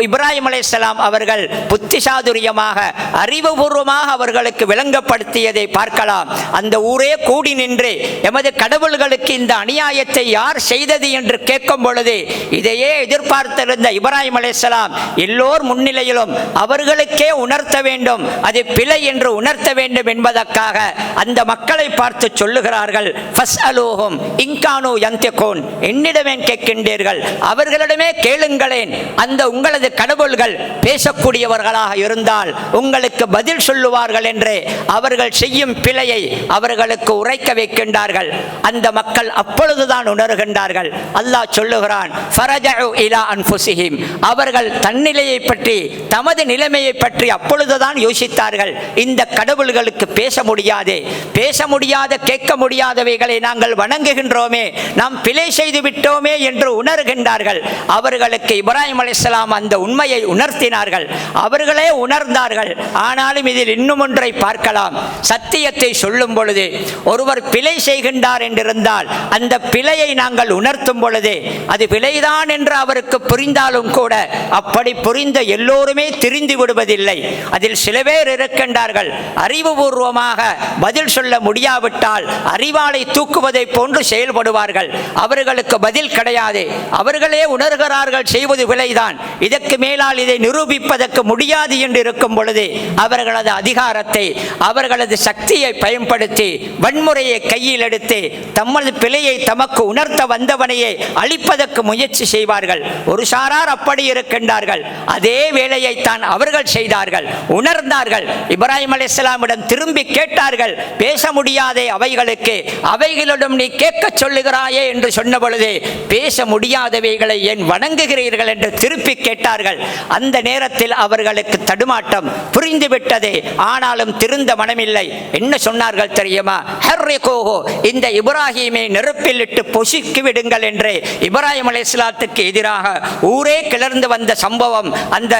இப்ராஹிம் அலைஹிஸ்ஸலாம் அவர்கள் புத்திசாதுரியமாக அறிவுபூர்வமாக அவர்களுக்கு விளங்கப்படுத்தியதை பார்க்கலாம். அந்த ஊரே கூடி நின்று எமது கடவுள்களுக்கு இந்த அநியாயத்தை யார் செய்தது என்று கேட்கும் பொழுது இதையே எதிர்பார்த்திருந்த இப்ராஹிம் அலைஹிஸ்ஸலாம் எல்லோர் முன்னிலையிலும் அவர்களுக்கே உணர்த்த வேண்டும், அது பிழை என்று உணர்த்த வேண்டும் என்பதற்காக அந்த மக்களை பார்த்து சொல்லுகிறார்கள், ஃபஸ்அலூஹும் இன்கானூ யன்திகூன், என்னிடமே கேட்கின்றீர்கள், அவர்களிடமே கேளுங்களேன். அந்த உங்களது கடவுள்கள் பேசக்கூடியவர்களாக இருந்தால் உங்களுக்கு பதில் சொல்லுவார்கள் என்று அவர்கள் செய்யும் பிழையை அவர்களுக்கு உரைக்க வைக்கின்றார்கள். அந்த மக்கள் அப்பொழுதுதான் உணர்கின்றார்கள். அல்லாஹ் சொல்லுகிறான், ஃபரஜஉ இலா அன்ஃபுஸிஹிம், அவர்கள் தன்னிலையை பற்றி, தமது நிலைமையை பற்றி அப்பொழுதுதான் யோசித்தார்கள். இந்த கடவுள்களுக்கு பேச முடியாதே, பேச முடியாத, கேட்க முடியாதவைகளை நாங்கள் வணங்குகின்றோமே, நாம் பிழை செய்து விட்டோமே என்று உணர்கின்றார்கள். அவர்களுக்கு இப்ராஹிம் அலைஹிஸ்ஸலாம் அந்த உண்மையை உணர்த்தினார்கள். அவர்களே உணர்ந்தார்கள். ஆனாலும் இதில் இன்னும் ஒன்றை பார்க்கலாம். சத்தியத்தை சொல்லும் பொழுது ஒருவர் பிழை செய்கின்றார் என்றிருந்தால் அந்த பிழையை நாங்கள் உணர்த்தும் பொழுது அது பிழைதான் என்று அவருக்கு புரிந்தாலும் கூட அப்படி புரிந்த எல்லோருமே திரிந்து விடுவதில்லை. அதில் சில பேர் இருக்கின்றார்கள், அறிவுபூர்வமாக பதில் சொல்ல முடியாவிட்டால் அறிவாளை தூக்குவதை போன்று செயல்படுவார்கள். அவர்களுக்கு பதில் கிடையாது. அவர்களே உணர்கிறார்கள் செய்வது விலைதான், இதற்கு மேலால் இதை நிரூபிப்பதற்கு முடியாது என்று இருக்கும் பொழுது அவர்களது அதிகாரத்தை, அவர்களது சக்தியை பயன்படுத்தி வன்முறையை கையில் எடுத்து தமது பிழையை தமக்கு உணர்த்த வந்தவனையே அழிப்பதற்கு முயற்சி செய்வார்கள். ஒரு சாரார் அப்படி இருக்கின்றார்கள். அதே வேலையை தான் அவர்கள் செய்தார்கள், உணர்ந்தார்கள். இப்ராஹிம் அலைஹிஸ்ஸலாமிடம் திரும்பி கேட்டார்கள், பேச முடியாதே அவைகளுக்கு, அவைகளிடம் நீ கேட்க சொல்லுகிறாயே என்று சொன்ன பொழுது பேச முடியாதவைகளை ஏன் வணங்குகிறீர்கள் என்று திருப்பி கேட்டார்கள். அந்த நேரத்தில் அவர்களுக்கு தடுமாட்டம் புரிந்துவிட்டது. ஆனாலும் திருந்த மனமில்லை. என்ன சொன்னார்கள் தெரியுமா? ஹர்ரிகூஹு, இந்த இப்ராஹீமை நெருப்பில் இட்டு பொசுக்கி விடுங்கள் என்று இப்ராஹிம் அலைஹிஸ்ஸலாத்துக்கு எதிராக ஊரே கிளர்ந்து வந்த சம்பவம், அந்த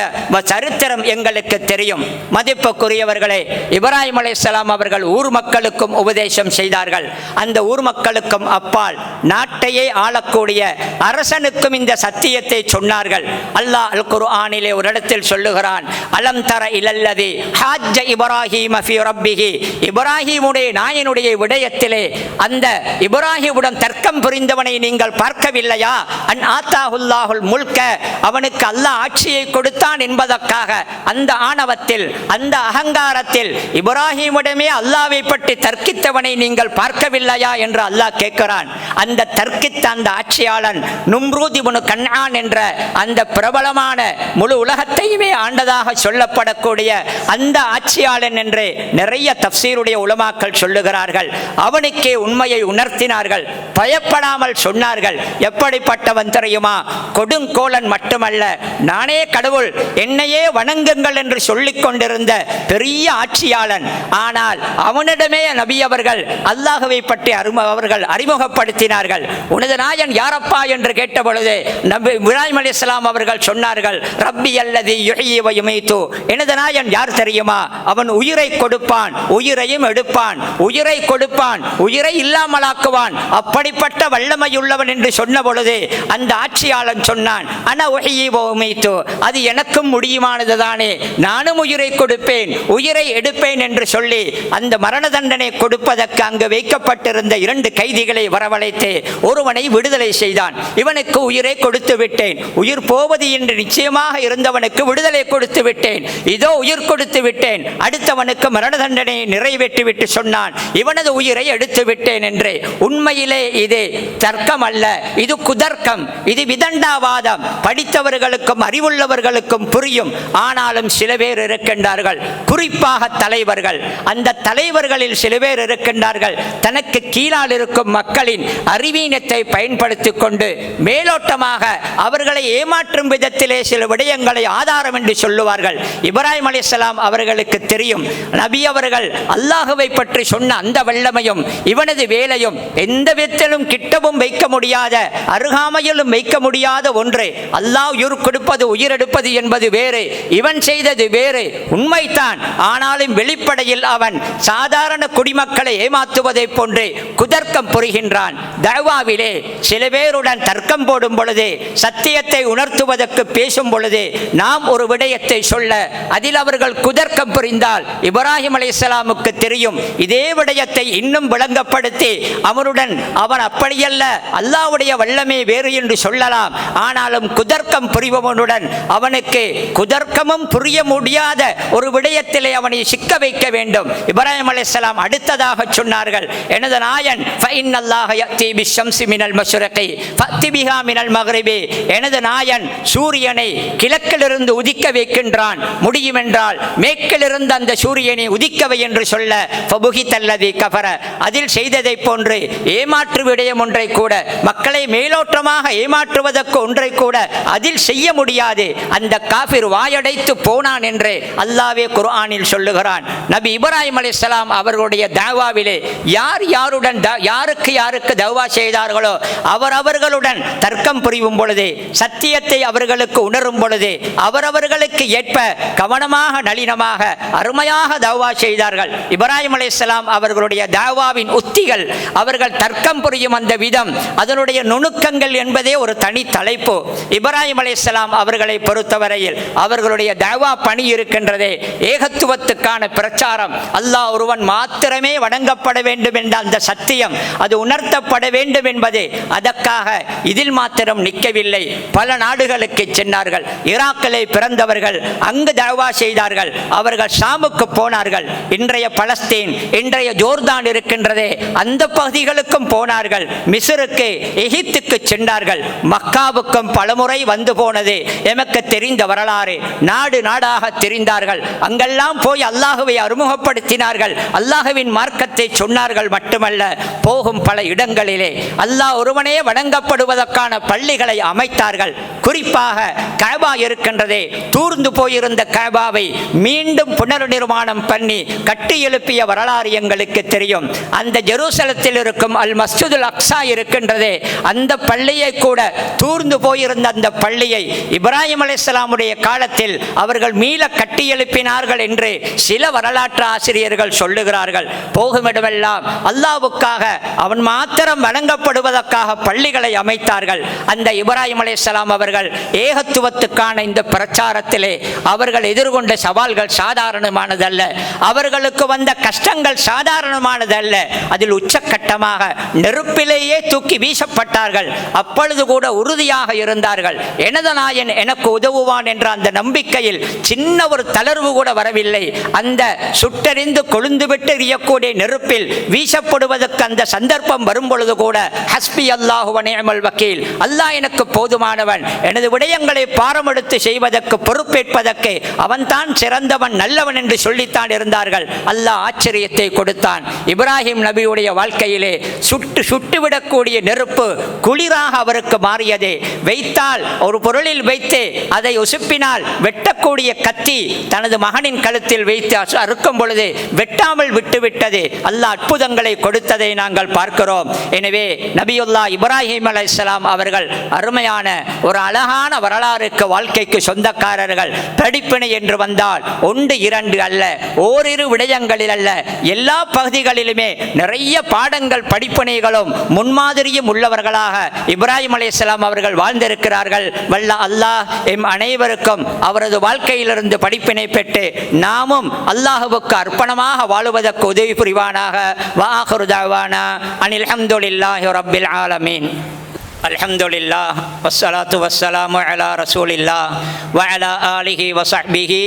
சரித்திரம் எங்களுக்கு தெரியும். மதிப்புக்குரியவர்களே, இப்ராஹிம் அலைஹிஸ்ஸலாம் அவர்கள் ஊர் மக்களுக்கும் உபதேசம் செய்தார்கள். அந்த ஊர் மக்களுக்கும் அப்பால் நாட்டையே ஆளக்கூடிய அரசனுக்கும் இந்த சத்தியத்தை சொன்னார்கள். அல்லாஹ் அல் குர்ஆனிலே ஒரு இடத்தில் சொல்லுகிறான், அலம் தர இலல்லதி ஹாஜ்ஜ இப்ராஹீம ஃபீ ரப்பிஹி, இப்ராஹீமுடைய நாயனுடைய விடயத்திலே அந்த இப்ராஹீமுடன் தர்க்கம் புரிந்தவனை நீங்கள் பார்க்கவில்லையா? அன் ஆத்தாஹுல்லாஹுல் முல்க, அவனுக்கு அல்லாஹ் ஆட்சியை கொடுத்தான் என்பதற்காக அந்த ஆணவத்தில், அந்த அகங்காரத்தில் இப்ராஹீமிடமே அல்லாஹ்வை பற்றி தர்க்கித்தவனை நீங்கள் பார்க்கவில்லையா என்று அல்லாஹ் கேட்கிறான். அந்த தர்க்கித்த அந்த ஆட்சியாளன் நும்ரூத் இப்னு கன்ஆன் என்ற அந்த பிரபலமான முழு உலகத்தையுமே ஆண்டதாக சொல்லப்படக்கூடிய அந்த ஆட்சியாளன் என்று நிறைய தஃப்சீருடைய உலமாக்கள் சொல்லுகிறார்கள். அவனுக்கே உண்மையை உணர்த்தினார்கள், பயப்படாமல் சொன்னார்கள். எப்படிப்பட்டவன் தெரியுமா? கொடுங்கோலன் மட்டுமல்ல, நானே கடவுள், என்னையே வணங்குங்கள் என்று சொல்லிக் கொண்டிருந்த பெரிய ஆட்சியாளன். ஆனால் அவனிடமே நபி அவர்கள் அல்லாஹ்வை பற்றி அவர்கள் அறிமுகப்படுத்தினார்கள். உனது நாயன் யாரப்பா என்று கேட்ட பொழுது நபி இப்ராஹிம் அலைஹிஸ்ஸலாம் அவர்கள் சொன்னார்கள், ரப்பி அல்லதி யுஹ்யி வ யுமீது, எனது நாயன் யார் தெரியுமா? அவன் உயிரை கொடுப்பான், உயிரையும் எடுப்பான், உயிரை கொடுப்பான், உயிரை இல்லாமலாக்குவான், அப்படிப்பட்ட வல்லமையுள்ளவன் என்று சொன்ன பொழுது அந்த ஆட்சியாளன் சொன்னான், அன உஹ்யி வ உமீது, அது எனக்கும் முடியுமானது தானே, நானும் உயிரை கொடுப்பேன், உயிரை எடுப்பேன் என்று சொல்லி அந்த மரண தண்டனை கொடுப்பதற்கு அங்கு வைக்கப்பட்டிருந்த 2 கைதிகளை வரவழைத்து ஒருவனை விடுதலை செய்தான். இவனுக்கு உயிரை கொடுத்து விட்டேன், உயிர் போவது என்று நிச்சயமாக இருந்தவனுக்கு விடுதலை கொடுத்து விட்டேன், இதோ உயிர் கொடுத்து விட்டேன். அடுத்தவனுக்கு மரண தண்டனை நிறைவேற்றிவிட்டு சொன்னான், இவனது உயிரை எடுத்து விட்டேன் என்று. உண்மையிலே இது தர்க்கம் அல்ல, இது குதர்க்கம், இது விதண்டாவாதம். படித்தவர்களுக்கும் அறிவுள்ளவர்களுக்கும் புரியும். ஆனாலும் சில பேர் இருக்கின்றார்கள், குறிப்பாக தலைவர்கள். அந்த தலைவர்களில் சில பேர் இருக்கின்றார்கள், தனக்கு கீழால் இருக்கும் மக்களின் அறிவீனத்தை பயன்படுத்திக் கொண்டு மேலோட்டமாக அவர்களை ஏமாற்றும் விதத்திலே சில விடயங்களை ஆதாரம் என்று சொல்லுவார்கள். இப்ராஹிம் அலைஹிஸ்ஸலாம் அவர்களுக்கு தெரியும், நபி அவர்கள் அல்லாஹ்வை பற்றி சொன்ன அந்த வல்லமையும் இவனது வேலையும் எந்த விதத்திலும் கிட்டவும் வைக்க முடியாத, அருகாமையிலும் வைக்க முடியாத ஒன்று. அல்லாஹ் உயிர் கொடுப்பது, உயிரெடுப்பது என்பது வேறு, இவன் செய்தது வேறு. உண்மைதான். ஆனாலும் வெளிப்படையில் அவன் சாதாரண குடிமக்களை ஏமாற்றுவதை போன்று குதர்க்கம் புரிகின்றான். தஅவாவிலே சில பேருடன் தர்க்கம் போடும் பொழுது, சத்தியத்தை உணர்த்துவதற்கு பேசும் பொழுது நாம் ஒரு விடயத்தை சொல்ல அதில் அவர்கள் குதர்க்கம் புரிந்தால் இப்ராஹிம் அலைஹிஸ்ஸலாமுக்கு தெரியும், இதே விடயத்தை இன்னும் விளங்கப்படுத்தி அவனுடன் அவன் அப்படியல்ல, அல்லாஹ்வுடைய வல்லமை வேறு என்று சொல்லலாம். ஆனாலும் குதர்க்கம் புரிபவனுடன் அவனுக்கு குதர்க்கமும் புரிய முடியாத ஒரு விடயத்திலே அவனை சிக்க வைக்க வேண்டும். இப்ராஹிம் அலைஹிஸ்ஸலாம் அடுத்ததாக சொன்னார்கள், எனது நாயன் ஃபஇன்னல்லாஹ யஅதி பிஷ்ஷம்ஸி மினல் மஷ்ரிகி ஃபஅதி பிஹா மினல் மக்ரிபி, எனது நாயன் சூரியனை கிழக்கிலிருந்து உதிக்க வைக்கின்றான், முடியுமென்றால் மேற்கிலிருந்து அந்த சூரியனை உதிக்கவை என்று சொல்ல ஃபபுஹிதல்லதி கஃபர, அதில் செய்ததை போன்று ஏமாற்று விடயம் ஒன்றை கூட, மக்களை மேலோட்டமாக ஏமாற்றுவதற்கு ஒன்றை கூட அதில் செய்ய முடியாது. அந்த காஃபிர் வாயடைத்து போனான் என்று அல்லாஹ்வே குர்ஆனில் சொல்லுகிறான். நபி இப்ராஹிம் அலைஹிஸ்ஸலாம் அவர்களுடைய தாவாவிலே யாருக்கு தௌவா செய்தார்களோ அவரவர்களுடன் தர்க்கம் புரியும் பொழுது, சத்தியத்தை அவர்களுக்கு உணரும் பொழுது அவரவர்களுக்கு ஏற்ப கவனமாக, நளினமாக, அருமையாக தௌவா செய்தார்கள். இப்ராஹிம் அலைஹிஸ்ஸலாம் அவர்களுடைய தாவாவின் உத்திகள், அவர்கள் தர்க்கம் புரியும் அந்த விதம், அதனுடைய நுணுக்கங்கள் என்பதே ஒரு தனி தலைப்பு. இப்ராஹிம் அலைஹிஸ்ஸலாம் அவர்களை பொறுத்தவரையில் அவர்களுடைய தாவா பணி இருக்கின்றதே, ஏகத்துவத்துக்கான பிரச்சாரம், அல்லாஹ் ஒருவன் மாத்திரமே வணங்கப்பட வேண்டும் என்ற அந்த சத்தியம் அது உணர்த்தப்பட வேண்டும் என்பது. அதற்காக இதில் மாத்திரம் நிற்கவில்லை, பல நாடுகளுக்கு சென்றார்கள். ஈராக்கிலே பிறந்தவர்கள் அங்கு தாவா செய்தார்கள். அவர்கள் ஷாமுக்கு போனார்கள். இன்றைய பலஸ்தீன், இன்றைய ஜோர்தான் இருக்கின்றதே அந்த பகுதிகளுக்கும் போனார்கள். மிஸ்ருக்கு, எகிப்துக்கு சென்றார்கள். மக்காவுக்கும் பலமுறை வந்து போனது எமக்கு தெரிந்த வரலாறு. நாடு நாடாக தெரிந்தார்கள். அங்கெல்லாம் போய் அல்லாஹுவை அறிமுகப்படுத்தினார்கள். அல்லாஹுவின் மார்க்கத்தை சொன்னார்கள். மட்டுமல்ல, போகும் பல இடங்களிலே அல்லாஹ் ஒருவனே வணங்கப்படுவதற்கான பள்ளிகளை அமைத்தார்கள். குறிப்பாக கஅபா இருக்கின்றதே, தூர்ந்து போயிருந்த கஅபாவை மீண்டும் புனர்நிர்மாணம் பண்ணி கட்டி எழுப்பிய வரலாறு எங்களுக்கு தெரியும். அந்த ஜெருசலத்தில் இருக்கும் அல் மஸ்ஜிதுல் அக்ஸா இருக்கின்றதே, அந்த பள்ளியை கூட, தூர்ந்து போயிருந்த அந்த பள்ளியை இப்ராஹிம் அலைஹிஸ்ஸலாமுடைய காலத்தில் அவர்கள் மீள கட்டி எழுப்பினார்கள் என்று சில வரலாற்று ஆசிரியர்கள் சொல்லுகிறார்கள். போகுமிடமெல்லாம் அல்லாஹ்வுக்காக, அவன் மாத்திரம் வணங்கப்படுவதற்காக பள்ளிகளை அமைத்தார்கள். அந்த இப்ராஹிம் அலைஹிஸ்ஸலாம் அவர்கள் ஏகத்துவத்துக்கான இந்த பிரச்சாரத்திலே அவர்கள் எதிர்கொண்ட சவால்கள் சாதாரணமானதல்ல. அவர்களுக்கு வந்த கஷ்டங்கள் சாதாரணமானதல்ல. அதில் உச்சக்கட்டமாக நெருப்பிலேயே தூக்கி வீசப்பட்டார்கள். அப்பொழுது கூட உறுதியாக இருந்தார்கள். எனது நாயன் எனக்கு உதவுவான் என்ற அந்த நம்பிக்கையில் சின்ன ஒரு தளர்வு கூட வரவில்லை. அந்த சுட்டெறிந்து கொழுந்துவிட்டு எரியக்கூடிய நெருப்பில் வீசப்படுவதற்கு அந்த சந்தர்ப்பம் வரும் பொழுது கூட ஹஸ்பி அல்லாஹு வ நிஅமல் வக்கீல், அல்லாஹ் எனக்கு போதுமானவன், எனது விடயங்களை பாரமெடுத்து செய்வதற்கு, பொறுப்பேற்பதற்கு அவன்தான் சிறந்தவன், நல்லவன் என்று சொல்லித்தான் இருந்தார்கள். அல்லாஹ் ஆச்சரியத்தை கொடுத்தான். இப்ராஹிம் நபியுடைய வாழ்க்கையிலே சுட்டுவிடக்கூடிய நெருப்பு குளிராக அவருக்கு மாறியது. வைத்தால், ஒரு பொருளில் வைத்து அதை உசுப்பினால் வெட்டக்கூடிய கத்தி தனது மகனின் கழுத்தில் வைத்து அறுக்கும் பொழுது வெட்டாமல் விட்டுவிட்டது. அல்லாஹ் அற்புதங்களை கொடுத்ததை நாங்கள் பார்க்கிறோம். எனவே நபியுல்லாஹ் இப்ராஹிம் அலைஹிஸ்ஸலாம் அவர்கள் அருமையான ஒரு அழகான வரலாறுக்கு, வாழ்க்கைக்கு சொந்தக்காரர்கள். படிப்பினை என்று வந்தால் ஒன்று இரண்டு அல்ல, ஓரிரு விடயங்களில் அல்ல, எல்லா பகுதிகளிலுமே நிறைய பாடங்கள், படிப்பினைகளும் முன்மாதிரியும் உள்ளவர்களாக இப்ராஹிம் அலைஹிஸ்ஸலாம் அவர்கள் வாழ்ந்திருக்கிறார்கள். வல்ல அல்லாஹ் எம் அனைவருக்கும் அவரது வாழ்க்கையிலிருந்து படிப்பினை பெற்று நாமும் அல்லாஹ்வுக்கு அர்ப்பணமாக வாழுவதற்கு உதவி புரிவானாக. வ ஆகிரு தஅவானா அனில் ஹம்துலில்லாஹி ரப்பில் ஆலமீன். அல்ஹம்துலில்லாஹ் வஸ்ஸலாத்து வஸ்ஸலாமு அலா ரசூலில்லாஹ் வ அலா ஆலிஹி வ ஸஹ்பிஹி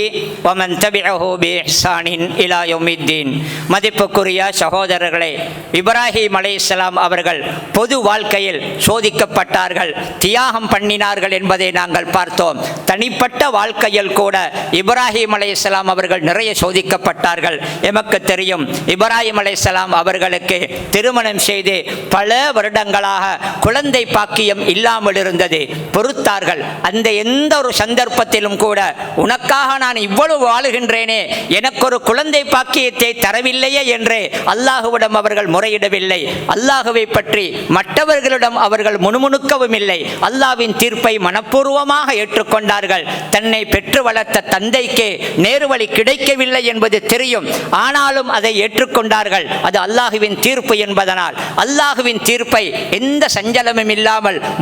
வ மன் தபிஅஹு பி இஹ்சானின் இலா யௌமித்தீன். மதிப்புக்குரிய சகோதரர்களே, இப்ராஹிம் அலைஹிஸ்ஸலாம் அவர்கள் பொது வாழ்க்கையில் சோதிக்கப்பட்டார்கள், தியாகம் பண்ணினார்கள் என்பதை நாங்கள் பார்த்தோம். தனிப்பட்ட வாழ்க்கையில் கூட இப்ராஹிம் அலைஹிஸ்ஸலாம் அவர்கள் நிறைய சோதிக்கப்பட்டார்கள். எமக்கு தெரியும், இப்ராஹிம் அலைஹிஸ்ஸலாம் அவர்களுக்கு திருமணம் செய்து பல வருடங்களாக குழந்தை பாக்கியம் இல்லாமல் இருந்தது. பொறுத்தார்கள். அந்த எந்த ஒரு சந்தர்ப்பத்திலும் கூட, உனக்காக நான் இவ்வளவு வாழுகின்றேனே, எனக்கு ஒரு குழந்தை பாக்கியத்தை தரவில்லையே என்று அல்லாஹுவிடம் அவர்கள் முறையிடவில்லை. அல்லாஹுவை பற்றி மற்றவர்களிடம் அவர்கள் முணுமுணுக்கவும் இல்லை. அல்லாஹ்வின் தீர்ப்பை மனப்பூர்வமாக ஏற்றுக்கொண்டார்கள். தன்னை பெற்று வளர்த்த தந்தைக்கு நேர்வழி கிடைக்கவில்லை என்பது தெரியும். ஆனாலும் அதை ஏற்றுக்கொண்டார்கள். அது அல்லாஹுவின் தீர்ப்பு என்பதனால் அல்லாஹுவின் தீர்ப்பை எந்த சஞ்சலமும் இல்லாமல்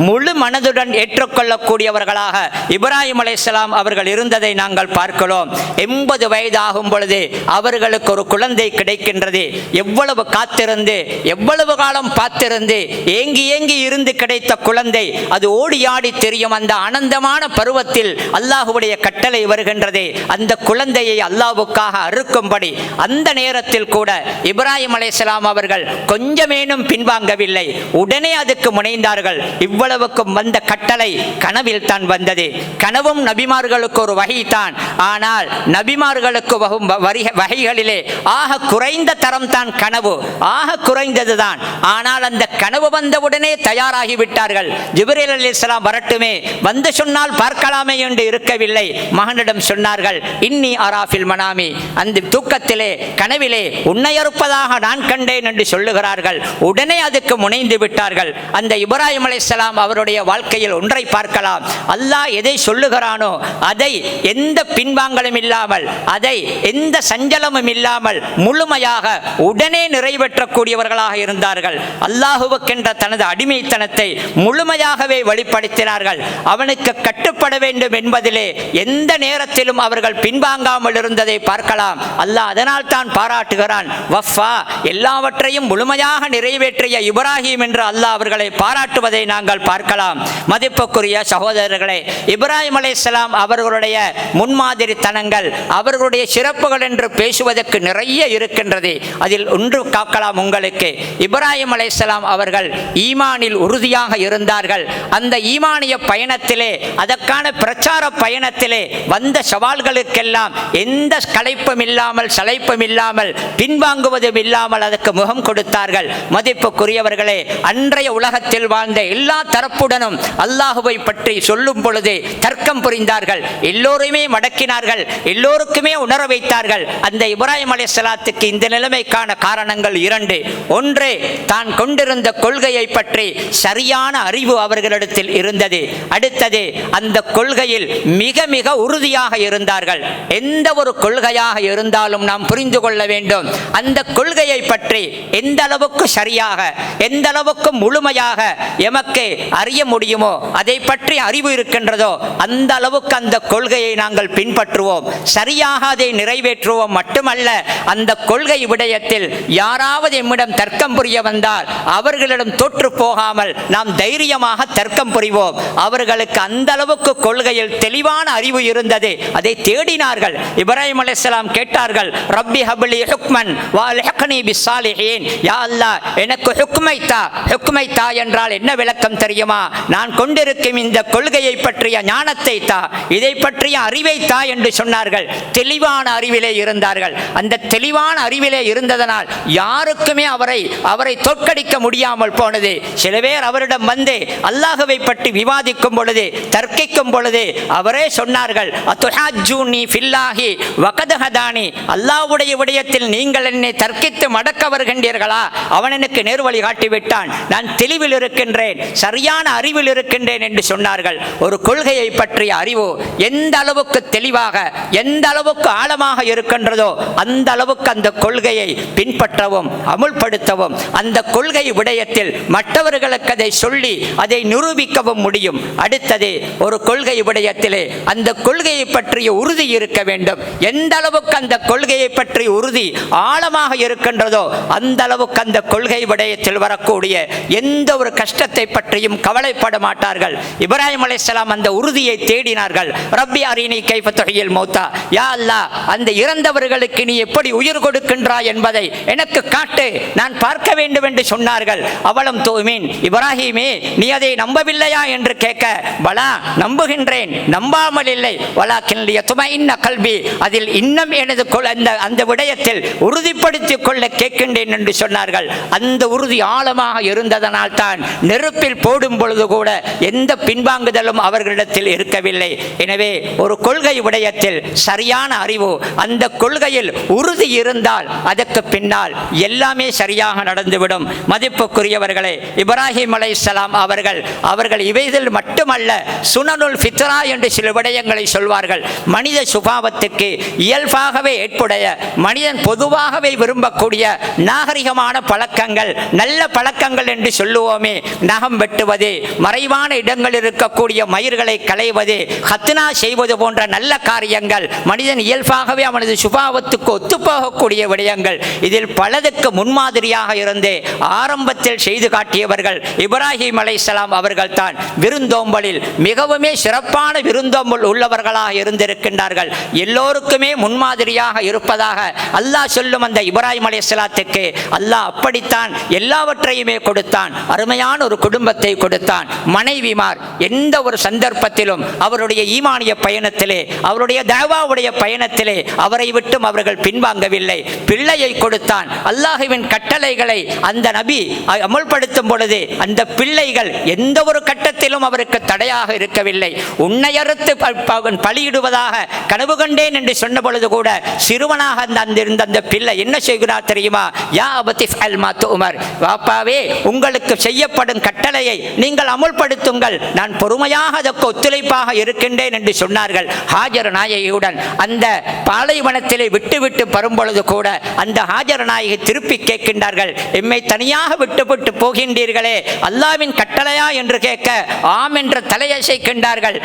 முழு மனதுடன் ஏற்றுக்கொள்ளக்கூடியவர்களாக இப்ராஹிம் அலைஹிஸ்ஸலாம் அவர்கள் இருந்ததை நாங்கள் பார்க்கிறோம். 80 வயது ஆகும் பொழுது அவர்களுக்கு ஒரு குழந்தை கிடைக்கின்றது. எவ்வளவு காத்திருந்து, எவ்வளவு காலம் பார்த்திருந்து, ஏங்கி ஏங்கி இருந்து கிடைத்த குழந்தை, அது ஓடி ஆடி தெரியும். அந்த ஆனந்தமான பருவத்தில் அல்லாஹுடைய கட்டளை வருகின்றது, அந்த குழந்தையை அல்லாஹ்வுக்காக அறுக்கும்படி. அந்த நேரத்தில் கூட இப்ராஹிம் அலைஹிஸ்ஸலாம் அவர்கள் கொஞ்சமேனும் பின்வாங்கவில்லை. உடனே அதுக்கு முனைந்தார்கள். பாருங்கள், இவ்வளவுக்கும் வந்த கட்டளை கனவில் தான் வந்தது. கனவும் நபிமார்களுக்கு ஒரு வகை தான். ஆனால் நபிமார்களுக்கு வகும் வகைகளிலே ஆக குறைந்த தரம் தான் கனவு, ஆக குறைந்ததுதான். ஆனால் அந்த கனவு வந்தவுடனே தயாராகிவிட்டார்கள். ஜிப்ரீல் அலைஹிஸ்ஸலாம் வரட்டுமே, வந்து சொன்னால் பார்க்கலாமே என்று இருக்கவில்லை. மகனிடம் சொன்னார்கள், இன்னி அராஃபில் மனாமி, அந்த தூக்கத்திலே கனவிலே உன்னை அறுப்பதாக நான் கண்டேன் என்று சொல்லுகிறார்கள். உடனே அதுக்கு முனைந்து விட்டார்கள். அந்த இப்ராஹிம் அலைஹிஸ்ஸலாம் அவருடைய வாழ்க்கையில் ஒன்றை பார்க்கலாம். அல்லாஹ் எதை சொல்லுகிறானோ அதை எந்த பின்வாங்கலும் இல்லாமல், அதை எந்த சஞ்சலமும் இல்லாமல் முழுமையாக உடனே நிறைவேற்றக்கூடியவர்களாக இருந்தார்கள். அல்லாஹுவுக்கென்ற தனது அடிமைத்தனத்தை முழுமையாகவே வெளிப்படுத்தினார்கள். அவனுக்கு கட்டுப்பட வேண்டும் என்பதிலே எந்த நேரத்திலும் அவர்கள் பின்வாங்காமல் இருந்ததை பார்க்கலாம். அல்லாஹ் அதனால் தான் பாராட்டுகிறான். வஃபா, எல்லாவற்றையும் முழுமையாக நிறைவேற்றிய இப்ராஹிம் என்று அல்லாஹ் அவர்களை பாராட்டுவதை நாங்கள் பார்க்கலாம். மதிப்புக்குரிய சகோதரர்களே, இப்ராஹிம் அலைஹிஸ்ஸலாம் அவர்களுடைய முன்மாதிரி தனங்கள், அவர்களுடைய சிறப்புகள் என்று பேசுவதற்கு நிறைய இருக்கின்றது. அதில் ஒன்று காக்கலாம் உங்களுக்கு. இப்ராஹிம் அலைஹிஸ்ஸலாம் அவர்கள் ஈமானில் உறுதியாக இருந்தார்கள். அந்த ஈமானிய பயணத்திலே, அதற்கான பிரச்சார பயணத்திலே வந்த சவால்களுக்கெல்லாம் எந்த களைப்பும் இல்லாமல், சளைப்பும் இல்லாமல், பின்வாங்குவதும் இல்லாமல் அதற்கு முகம் கொடுத்தார்கள். மதிப்புக்குரியவர்களே, அன்றைய உலகத்தில் வாழ்ந்த எல்லா தரப்புடனும் அல்லாஹுவை பற்றி சொல்லும் பொழுது தர்க்கம் புரிந்தார்கள். எல்லோருமே மடக்கினார்கள், எல்லோருக்குமே உணர வைத்தார்கள். அந்த இப்ராஹிம் அலைஹிஸ்ஸலாத்துக்கு இந்த நிலைமைக்கான காரணங்கள் இரண்டு. ஒன்று, தான் கொண்டிருந்த கொள்கையை பற்றி சரியான அறிவு அவர்களிடத்தில் இருந்தது. அடுத்தது, அந்த கொள்கையில் மிக மிக உறுதியாக இருந்தார்கள். எந்த ஒரு கொள்கையாக இருந்தாலும் நாம் புரிந்து கொள்ள வேண்டும், அந்த கொள்கையை பற்றி எந்த அளவுக்கு சரியாக, எந்த அளவுக்கு முழுமையாக எமக்கு அறிய முடியுமோ, அதை பற்றி அறிவு இருக்கின்றதோ அந்த அளவுக்கு அந்த கொள்கையை நாங்கள் பின்பற்றுவோம், சரியாக அதை நிறைவேற்றுவோம். மட்டுமல்ல, அந்த கொள்கை விடயத்தில் யாராவது எம்மிடம் தர்க்கம் புரிய வந்தால் அவர்களிடம் தோற்று போகாமல் நாம் தைரியமாக தர்க்கம் புரிவோம். அவர்களுக்கு அந்த அளவுக்கு கொள்கையில் தெளிவான அறிவு இருந்தது. அதை தேடினார்கள். இப்ராஹிம் அலைஹிஸ்ஸலாம் கேட்டார்கள், ரப்பி ஹப்லி ஹுக்மன் வல்ஹிக்னி பிஸ்ஸாலிஹீன், யா அல்லாஹ் எனக்கு ஹுக்மை தா. ஹுக்மை தா என்றால் என்ன விளக்கம் தெரியுமா? நான் கொண்டிருக்கும் இந்த கொள்கையை பற்றிய ஞானத்தை தா, இதை பற்றிய அறிவை தா என்று சொன்னார்கள். தெளிவான அறிவிலே இருந்தார்கள். அந்த தெளிவான அறிவிலே இருந்ததனால் யாருக்குமே அவரை தோற்கடிக்க முடியாமல் போனது. சில பேர் அவரிடம் வந்து அல்லாஹ்வை பற்றி விவாதிக்கும் பொழுது, தர்க்கிக்கும் பொழுது அவரே சொன்னார்கள், அத்துஹாஜ்ஜூனி ஃபில்லாஹி வகத் ஹதானி, அல்லாஹ்வுடைய விடயத்தில் நீங்கள் என்னை தர்க்கித்து மடக்க வருகின்றீர்களா? அவன் எனக்கு நேர்வழி காட்டிவிட்டான், நான் தெளிவில் இருக்கின்றேன், சரியான அறிவில் இருக்கின்றேன் என்று சொன்னார்கள். ஒரு கொள்கையை பற்றிய அறிவு எந்த அளவுக்கு தெளிவாக, எந்த அளவுக்கு ஆழமாக இருக்கின்றதோ அந்த அளவுக்கு அந்த கொள்கையை பின்பற்றவும் அமுல்படுத்தவும், அந்த கொள்கை விடயத்தில் மற்றவர்களுக்கு அதை சொல்லி அதை நிரூபிக்கவும் முடியும். அடுத்தது, ஒரு கொள்கை விடயத்திலே அந்த கொள்கையை பற்றிய உறுதி இருக்க வேண்டும். எந்த அளவுக்கு அந்த கொள்கையை பற்றி உறுதி ஆழமாக இருக்கின்றதோ அந்த அளவுக்கு அந்த கொள்கை விடயத்தில் வரக்கூடிய எந்த ஒரு கஷ்டத்தை பற்றியும் கவலைப்பட மாட்டார்கள். இப்ராஹிம் அலைஹிஸ்ஸலாம் அந்த உறுதியை தேடினார்கள். ரப்பி அரினி கைஃப துஹ்யில் மௌத்தா, யா அல்லாஹ் அந்த இறந்தவர்களுக்கு நீ எப்படி உயிர் கொடுக்கின்றாய் என்பதை எனக்கு காட்டு, நான் பார்க்க வேண்டும் என்று சொன்னார்கள். அவளும் தூமீன், இப்ராஹிமே நீ அதை நம்பவில்லையா என்று கேட்க, பலா நம்புகின்றேன், நம்பாமல் இல்லை, வலாக்கின் லியத்மஇன்ன கல்பி, அதில் இன்னும் எனது அந்த விடயத்தில் உறுதிப்படுத்திக் கொள்ள கேட்கின்றேன் என்று சொன்னார்கள். அந்த உறுதி ஆழமாக இருந்ததனால் தான் நெருப்பில் போடும் பொழுது கூட எந்த பின்வாங்குதலும் அவர்களிடத்தில் இருக்கவில்லை. எனவே ஒரு கொள்கை விடயத்தில் சரியான அறிவு, அந்த கொள்கையில் உறுதி இருந்தால் அதற்கு பின்னால் எல்லாமே சரியாக நடந்துவிடும். மதிப்புக்குரியவர்களே, இப்ராஹிம் அலைஹிஸ்ஸலாம் அவர்கள் இவைகள் மட்டுமல்ல, சுனனுல் ஃபித்ரா என்று சில விடயங்களை சொல்வார்கள். மனித சுபாவத்துக்கு இயல்பாகவே ஏற்புடைய, மனிதன் பொதுவாகவே விரும்பக்கூடிய நாகரிகமான பழக்கங்கள், நல்ல பழக்கங்கள் என்று சொல்லுவோமே, நகம் வெட்டுவது, மறைவான இடங்களில் இருக்கக்கூடிய மயிர்களை களைவது, ஹத்னா செய்வது போன்ற நல்ல காரியங்கள் மனிதன் இயல்பாகவே அவனது சுபாவத்துக்கு ஒத்துப்போகக்கூடிய விடயங்கள். இதில் பலதுக்கு முன்மாதிரியாக இருந்து ஆரம்பத்தில் செய்து காட்டியவர்கள் இப்ராஹிம் அலைஹிஸ்ஸலாம் அவர்கள் தான். விருந்தோம்பலில் மிகவுமே சிறப்பான விருந்தோம்பல் உள்ளவர்களாக இருந்திருக்கின்றார்கள். எல்லோருக்குமே முன்மாதிரியாக இருப்பதாக அல்லாஹ் சொல்லும் அந்த இப்ராஹிம் அலைஹிஸ்ஸலாத்துக்கு அல்லாஹ் அப்படித்தான் எல்லாவற்றையுமே கொடுத்தான். அருமையான ஒரு குடும்பத்தை கொடுத்தான். மனைவிமார் எந்த ஒரு சந்தர்ப்பத்திலும் அவருடைய ஈமானிய பயணத்திலே, அவருடைய தாவாவுடைய பயணத்திலே அவரை விட்டும் அவர்கள் பின்வாங்கவில்லை. பிள்ளையை கொடுத்தான். அல்லாஹ்வின் கட்டளைகளை அந்த நபி அமல்படுத்தும் பொழுது அந்த பிள்ளைகள் எந்த ஒரு கட்டத்திலும் அவருக்கு தடையாக இருக்கவில்லை. உன்னை அறுத்து பலியிடுவதாக கனவு கண்டேன் என்று சொன்ன பொழுது கூட சிறுவனாக இருந்த அந்த பிள்ளை என்ன செய்கிறார் தெரியுமா? யா அபதிஃப் அல் மா துமர், வாப்பாவே உங்களுக்கு செய்யப்படும் கட்டளையை நீங்கள் அமுல்படுத்துங்கள், நான் பொறுமையாக அதற்கு ஒத்துழைப்பாக இருக்கின்றேன் என்று சொன்னார்கள். ஹாஜர் நாயகியுடன் அந்த பாலைவனத்திலே விட்டு வரும்பொழுது கூட அந்த ஹாஜர் நாயகி திருப்பி கேட்கின்றார்கள், எம்மை தனியாக விட்டு போகின்றீர்களே, அல்லாஹ்வின் கட்டளையா என்று கேட்க ஆம் என்ற தலையசைக்கின்றார்கள்.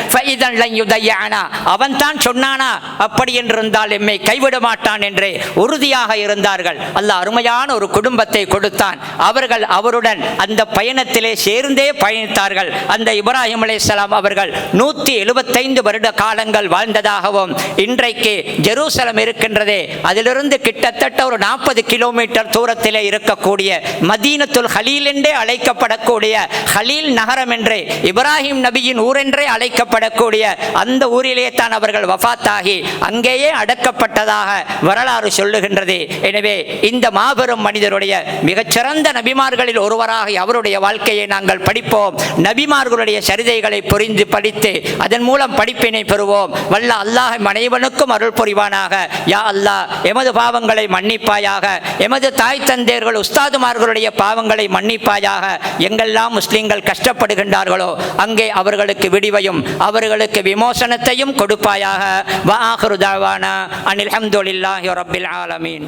அவன் தான் சொன்னானா, அப்படி என்றிருந்தால் எம்மை கைவிட மாட்டான் என்று உறுதியாக இருந்தார்கள். அல்லாஹ் அருமையான ஒரு குடும்பத்தை கொடுத்தான். அவர்கள் அவருடன் அந்த பயணத்திலே சேர்ந்தே பயணித்தார்கள். அந்த இப்ராஹிம் அலைஹிஸ்ஸலாம் அவர்கள் 175 வருட காலங்கள் வாழ்ந்ததாகவும், இன்றைக்கு ஜெருசலம் இருக்கின்றதே அதிலிருந்து கிட்டத்தட்ட ஒரு 40 கிலோமீட்டர் தூரத்திலே இருக்கக்கூடிய மதீனத்துல் ஹலீல் என்றே அழைக்கப்படக்கூடிய ஹலீல் நகரம் என்றே இப்ராஹிம் நபியின் ஊர் என்றே அழைக்கப்படக்கூடிய அந்த ஊரிலே தான் அவர்கள் வஃபாத்தாகி அங்கேயே அடக்கப்பட்டதாக வரலாறு சொல்லுகின்றது. எனவே இந்த மாபெரும் மனிதருடைய மிகச்சிறந்த நபிமார்களில் ஒருவராக அவருடைய வாழ்க்கையை நாங்கள் படிப்போம். நபிமார்களுடைய சரிதைகளை புரிந்து படித்து அதன் மூலம் படிப்பினை பெறுவோம். வல்ல அல்லாஹ் அனைவனுக்கும் அருள் புரிவானாக. யா அல்லாஹ், எமது பாவங்களை மன்னிப்பாயாக, எமது தாய் தந்தையர்கள் உஸ்தாதுமார்களுடைய பாவங்களை மன்னிப்பாயாக. எங்கெல்லாம் முஸ்லிம்கள் கஷ்டப்படுகின்றார்களோ அங்கே அவர்களுக்கு விடிவையும் அவர்களுக்கு விமோசனத்தையும் கொடுப்பாயாக. வ ஆகிரு தஅவானா அனில் ஹம்துலில்லாஹி ரப்பில் ஆலமீன்.